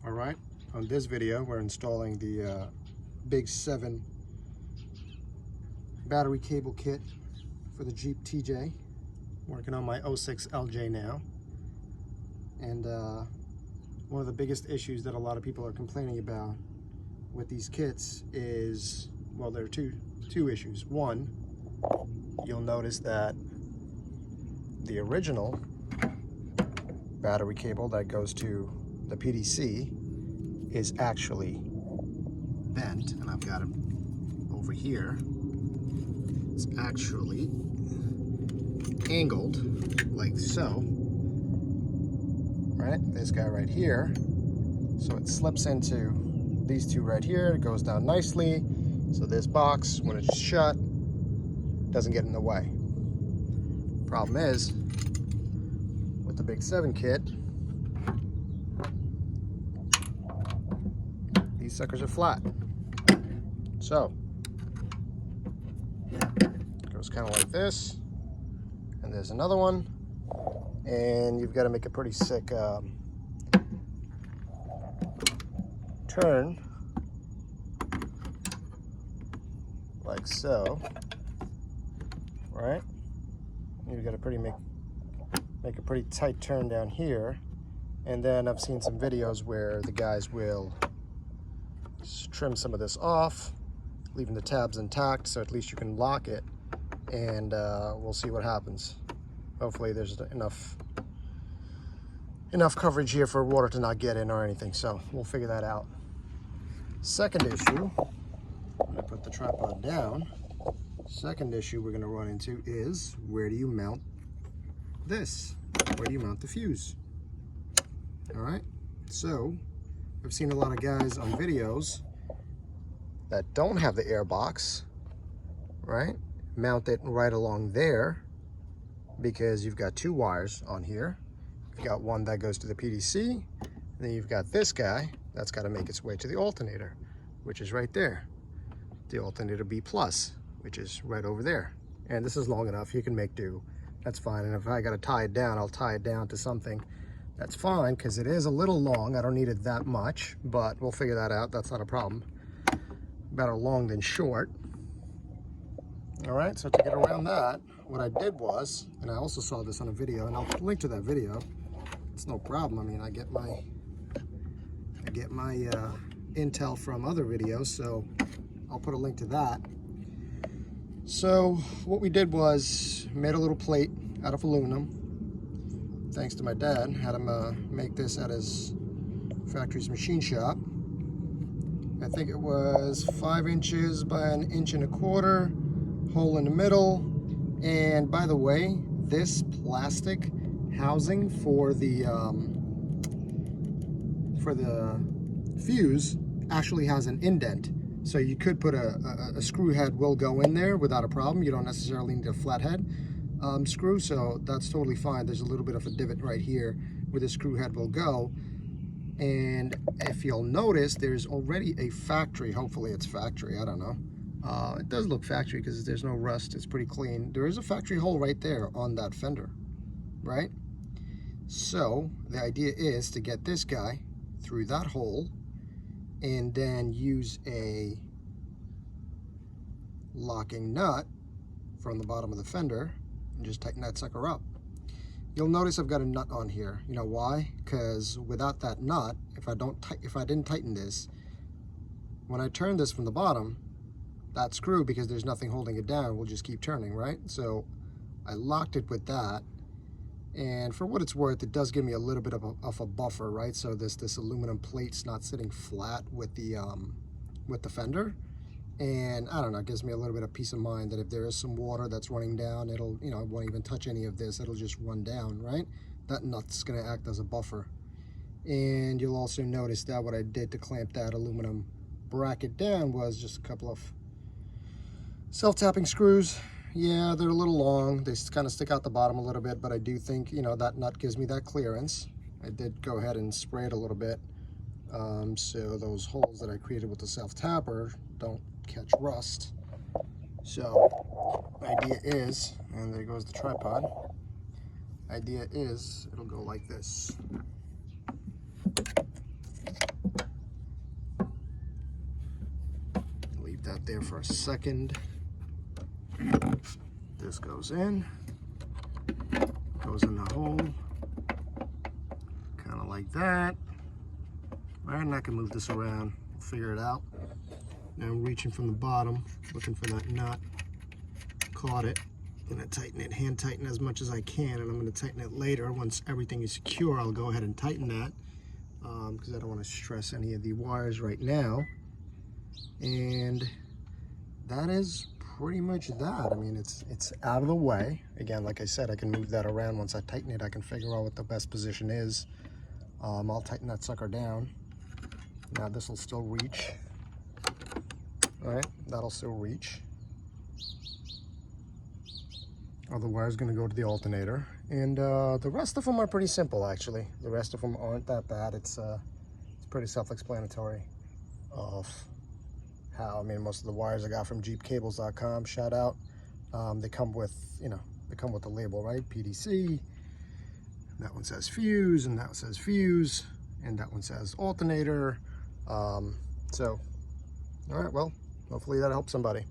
All right, on this video we're installing the Big 7 battery cable kit for the Jeep TJ. Working on my 06 LJ now, and one of the biggest issues that a lot of people are complaining about with these kits is, well, there are two issues. One, you'll notice that the original battery cable that goes to the PDC is actually bent, and I've got it over here. It's actually angled like so, right? This guy right here. So it slips into these two right here. It goes down nicely. So this box, when it's shut, doesn't get in the way. Problem is, with the Big 7 kit, these suckers are flat. So it goes kind of like this, and there's another one, and you've got to make a pretty sick turn like so, right? You've got to make a pretty tight turn down here, and then I've seen some videos where the guys will trim some of this off, leaving the tabs intact, so at least you can lock it, and we'll see what happens. Hopefully there's enough coverage here for water to not get in or anything, so we'll figure that out. Second issue, I'm gonna put the tripod down. Second issue we're gonna run into is, where do you mount this? Where do you mount the fuse? All right, so I've seen a lot of guys on videos that don't have the air box, right? Mount it right along there, because you've got two wires on here. You've got one that goes to the PDC, and then you've got this guy that's got to make its way to the alternator, which is right there. The alternator B+, which is right over there. And this is long enough, you can make do. That's fine. And if I got to tie it down, I'll tie it down to something. That's fine, because it is a little long. I don't need it that much, but we'll figure that out. That's not a problem. Better long than short. All right, so to get around that, what I did was, and I also saw this on a video, and I'll link to that video. It's no problem. I mean, I get my intel from other videos, so I'll put a link to that. So what we did was made a little plate out of aluminum. Thanks to my dad, had him make this at his factory's machine shop. I think it was 5 inches by 1.25 inches, hole in the middle. And by the way, this plastic housing for the fuse actually has an indent. So you could put a screw head will go in there without a problem. You don't necessarily need a flathead screw, so that's totally fine. There's a little bit of a divot right here where the screw head will go. And if you'll notice, there's already a factory, hopefully it's factory, I don't know. It does look factory because there's no rust, it's pretty clean. There is a factory hole right there on that fender, right? So the idea is to get this guy through that hole and then use a locking nut from the bottom of the fender and just tighten that sucker up. You'll notice I've got a nut on here. You know why? Because without that nut, if I didn't tighten this, when I turn this from the bottom, that screw, because there's nothing holding it down, will just keep turning, right? So I locked it with that, and for what it's worth, it does give me a little bit of a buffer, right? So this aluminum plate's not sitting flat with the fender, and I don't know, it gives me a little bit of peace of mind that if there is some water that's running down, it'll, you know, it won't even touch any of this, it'll just run down, right? That nut's gonna act as a buffer. And you'll also notice that what I did to clamp that aluminum bracket down was just a couple of self-tapping screws. Yeah, they're a little long, they kind of stick out the bottom a little bit, but I do think, you know, that nut gives me that clearance. I did go ahead and spray it a little bit, so those holes that I created with the self-tapper don't catch rust. So idea is, and there goes the tripod, idea is it'll go like this. that there for a second. This goes in the hole, kind of like that. All right, and I can move this around, figure it out. Now I'm reaching from the bottom, looking for that nut. Caught it. Gonna tighten it, hand tighten as much as I can, and I'm gonna tighten it later. Once everything is secure, I'll go ahead and tighten that because I don't want to stress any of the wires right now. And that is pretty much that. I mean, it's out of the way. Again, like I said, I can move that around. Once I tighten it, I can figure out what the best position is. I'll tighten that sucker down. Now this will still reach. All right, that'll still reach. The wire's going to go to the alternator, and the rest of them are pretty simple, actually. The rest of them aren't that bad. It's pretty self-explanatory of how, I mean, most of the wires I got from jeepcables.com, shout out. They come with, they come with the label, right? PDC. That one says fuse, and that one says fuse, and that one says alternator. So, all right, well, hopefully that helps somebody.